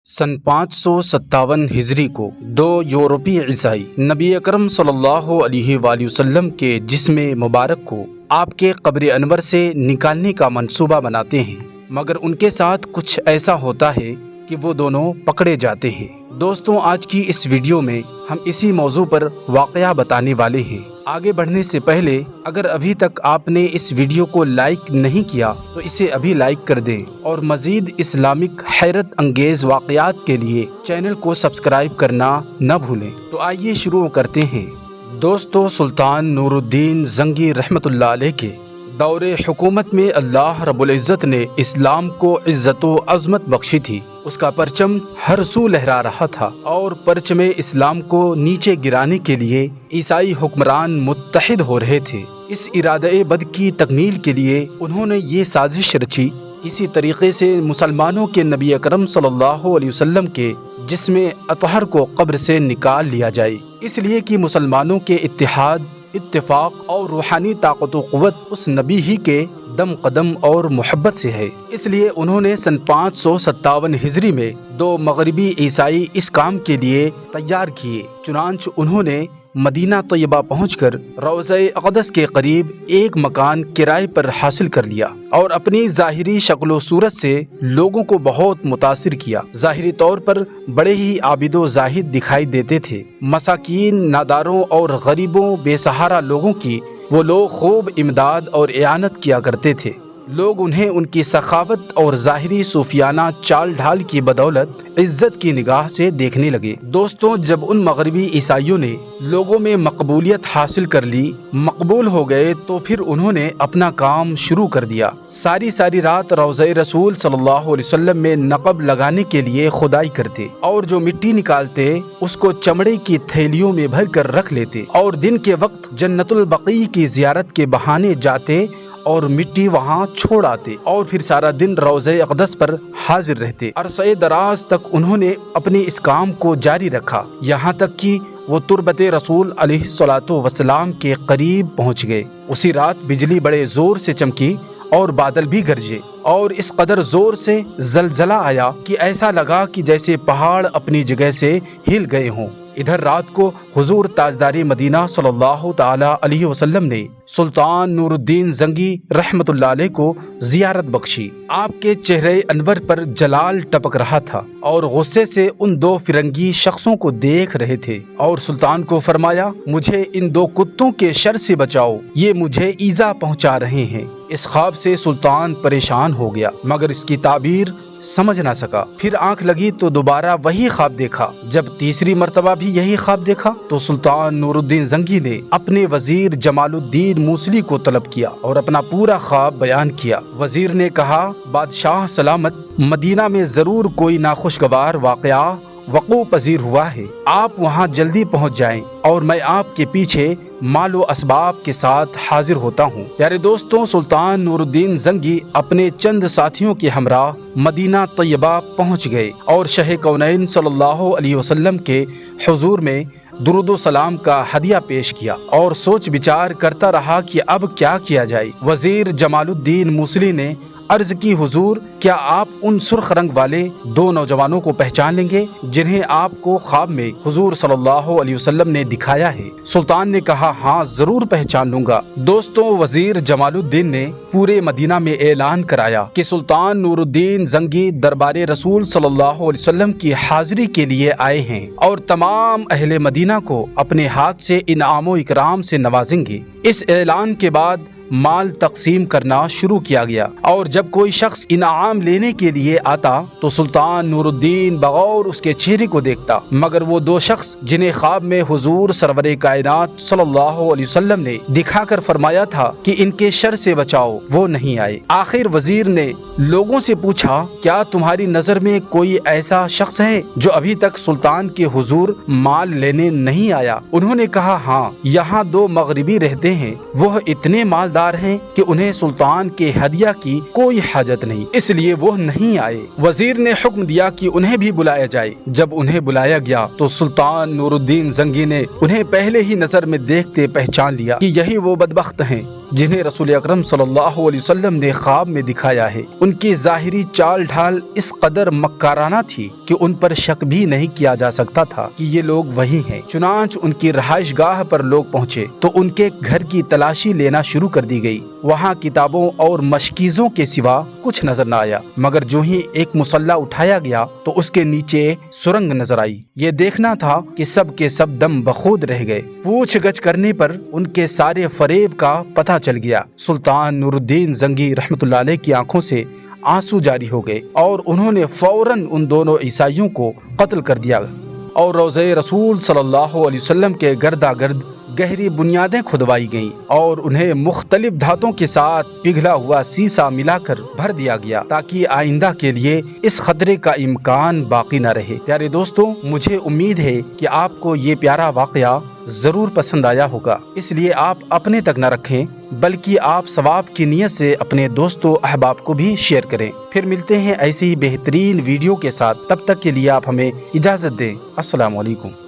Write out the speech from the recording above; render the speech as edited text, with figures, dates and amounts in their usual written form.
سن 557 ہجری کو دو یورپی عیسائی نبی اکرم صلی اللہ علیہ وآلہ وسلم کے جسم مبارک کو آپ کے قبر انور سے نکالنے کا منصوبہ بناتے ہیں، مگر ان کے ساتھ کچھ ایسا ہوتا ہے کہ وہ دونوں پکڑے جاتے ہیں۔ دوستوں، آج کی اس ویڈیو میں ہم اسی موضوع پر واقعہ بتانے والے ہیں۔ آگے بڑھنے سے پہلے اگر ابھی تک آپ نے اس ویڈیو کو لائک نہیں کیا تو اسے ابھی لائک کر دیں، اور مزید اسلامک حیرت انگیز واقعات کے لیے چینل کو سبسکرائب کرنا نہ بھولیں۔ تو آئیے شروع کرتے ہیں۔ دوستو، سلطان نور الدین زنگی رحمۃ اللہ علیہ کے دور حکومت میں اللہ رب العزت نے اسلام کو عزت و عظمت بخشی تھی۔ اس کا پرچم ہر سو لہرا رہا تھا، اور پرچم اسلام کو نیچے گرانے کے لیے عیسائی حکمران متحد ہو رہے تھے۔ اس ارادہ بد کی تکمیل کے لیے انہوں نے یہ سازش رچی، کسی طریقے سے مسلمانوں کے نبی اکرم صلی اللہ علیہ وسلم کے جسم اطہر کو قبر سے نکال لیا جائے، اس لیے کہ مسلمانوں کے اتفاق اور روحانی طاقت و قوت اس نبی ہی کے دم قدم اور محبت سے ہے۔ اس لیے انہوں نے سن 557 ہجری میں دو مغربی عیسائی اس کام کے لیے تیار کیے۔ چنانچہ انہوں نے مدینہ طیبہ پہنچ کر روضہ اقدس کے قریب ایک مکان کرائے پر حاصل کر لیا، اور اپنی ظاہری شکل و صورت سے لوگوں کو بہت متاثر کیا۔ ظاہری طور پر بڑے ہی عابد و زاہد دکھائی دیتے تھے۔ مساکین، ناداروں اور غریبوں، بے سہارا لوگوں کی وہ لوگ خوب امداد اور اعانت کیا کرتے تھے۔ لوگ انہیں ان کی سخاوت اور ظاہری صوفیانہ چال ڈھال کی بدولت عزت کی نگاہ سے دیکھنے لگے۔ دوستوں، جب ان مغربی عیسائیوں نے لوگوں میں مقبولیت حاصل کر لی، مقبول ہو گئے، تو پھر انہوں نے اپنا کام شروع کر دیا۔ ساری رات روضہ رسول صلی اللہ علیہ وسلم میں نقب لگانے کے لیے کھدائی کرتے، اور جو مٹی نکالتے اس کو چمڑے کی تھیلیوں میں بھر کر رکھ لیتے، اور دن کے وقت جنت البقیع کی زیارت کے بہانے جاتے اور مٹی وہاں چھوڑ آتے، اور پھر سارا دن روضہ اقدس پر حاضر رہتے۔ عرصہ دراز تک انہوں نے اپنے اس کام کو جاری رکھا، یہاں تک کہ وہ تربت رسول علیہ الصلوۃ والسلام کے قریب پہنچ گئے۔ اسی رات بجلی بڑے زور سے چمکی اور بادل بھی گرجے، اور اس قدر زور سے زلزلہ آیا کہ ایسا لگا کہ جیسے پہاڑ اپنی جگہ سے ہل گئے ہوں۔ ادھر رات کو حضور تاجدار مدینہ صلی اللہ تعالی علیہ وسلم نے سلطان نور الدین زنگی رحمۃ اللہ علیہ کو زیارت بخشی۔ آپ کے چہرے انور پر جلال ٹپک رہا تھا، اور غصے سے ان دو فرنگی شخصوں کو دیکھ رہے تھے، اور سلطان کو فرمایا، مجھے ان دو کتوں کے شر سے بچاؤ، یہ مجھے ایذا پہنچا رہے ہیں۔ اس خواب سے سلطان پریشان ہو گیا، مگر اس کی تعبیر سمجھ نہ سکا۔ پھر آنکھ لگی تو دوبارہ وہی خواب دیکھا۔ جب تیسری مرتبہ بھی یہی خواب دیکھا تو سلطان نور الدین زنگی نے اپنے وزیر جمال الدین موصلی کو طلب کیا اور اپنا پورا خواب بیان کیا۔ وزیر نے کہا، بادشاہ سلامت، مدینہ میں ضرور کوئی ناخوشگوار واقعہ وقوع پذیر ہوا ہے، آپ وہاں جلدی پہنچ جائیں، اور میں آپ کے پیچھے مال و اسباب کے ساتھ حاضر ہوتا ہوں۔ پیارے دوستوں، سلطان نور الدین زنگی اپنے چند ساتھیوں کے ہمراہ مدینہ طیبہ پہنچ گئے، اور شاہ کونین صلی اللہ علیہ وسلم کے حضور میں درود و سلام کا ہدیہ پیش کیا، اور سوچ بچار کرتا رہا کہ اب کیا کیا جائے۔ وزیر جمال الدین موصلی نے عرض کی، حضور، کیا آپ ان سرخ رنگ والے دو نوجوانوں کو پہچان لیں گے جنہیں آپ کو خواب میں حضور صلی اللہ علیہ وسلم نے دکھایا ہے؟ سلطان نے کہا، ہاں ضرور پہچان لوں گا۔ دوستوں، وزیر جمال الدین نے پورے مدینہ میں اعلان کرایا کہ سلطان نور الدین زنگی دربار رسول صلی اللہ علیہ وسلم کی حاضری کے لیے آئے ہیں، اور تمام اہل مدینہ کو اپنے ہاتھ سے انعام و اکرام سے نوازیں گے۔ اس اعلان کے بعد مال تقسیم کرنا شروع کیا گیا، اور جب کوئی شخص انعام لینے کے لیے آتا تو سلطان نور الدین بغور اس کے چہرے کو دیکھتا، مگر وہ دو شخص جنہیں خواب میں حضور سرور کائنات صلی اللہ علیہ وسلم نے دکھا کر فرمایا تھا کہ ان کے شر سے بچاؤ، وہ نہیں آئے۔ آخر وزیر نے لوگوں سے پوچھا، کیا تمہاری نظر میں کوئی ایسا شخص ہے جو ابھی تک سلطان کے حضور مال لینے نہیں آیا؟ انہوں نے کہا، ہاں، یہاں دو مغربی رہتے ہیں، وہ اتنے مال ہیں کہ انہیں سلطان کے ہدیہ کی کوئی حاجت نہیں، اس لیے وہ نہیں آئے۔ وزیر نے حکم دیا کہ انہیں بھی بلایا جائے۔ جب انہیں بلایا گیا تو سلطان نور الدین زنگی نے انہیں پہلے ہی نظر میں دیکھتے پہچان لیا کہ یہی وہ بدبخت ہیں جنہیں رسول اکرم صلی اللہ علیہ وسلم نے خواب میں دکھایا ہے۔ ان کی ظاہری چال ڈھال اس قدر مکارانہ تھی کہ ان پر شک بھی نہیں کیا جا سکتا تھا کہ یہ لوگ وہی ہیں۔ چنانچہ ان کی رہائش گاہ پر لوگ پہنچے تو ان کے گھر کی تلاشی لینا شروع کر دی گئی۔ وہاں کتابوں اور مشکیزوں کے سوا کچھ نظر نہ آیا، مگر جو ہی ایک مسلح اٹھایا گیا تو اس کے نیچے سرنگ نظر آئی۔ یہ دیکھنا تھا کہ سب کے سب دم بخود رہ گئے۔ پوچھ گچھ کرنے پر ان کے سارے فریب کا پتہ چل گیا۔ سلطان نور الدین زنگی رحمۃ اللہ علیہ کی آنکھوں سے آنسو جاری ہو گئے اور انہوں نے فوراً ان دونوں عیسائیوں کو قتل کر دیا اور روضہ رسول صلی اللہ علیہ وسلم کے گردا گرد گہری بنیادیں کھدوائی گئیں اور انہیں مختلف دھاتوں کے ساتھ پگھلا ہوا سیسا ملا کر بھر دیا گیا تاکہ آئندہ کے لیے اس خطرے کا امکان باقی نہ رہے۔ پیارے دوستوں، مجھے امید ہے کہ آپ کو یہ پیارا واقعہ ضرور پسند آیا ہوگا، اس لیے آپ اپنے تک نہ رکھیں بلکہ آپ ثواب کی نیت سے اپنے دوستوں احباب کو بھی شیئر کریں۔ پھر ملتے ہیں ایسی ہی بہترین ویڈیو کے ساتھ، تب تک کے لیے آپ ہمیں اجازت دیں۔ السلام علیکم۔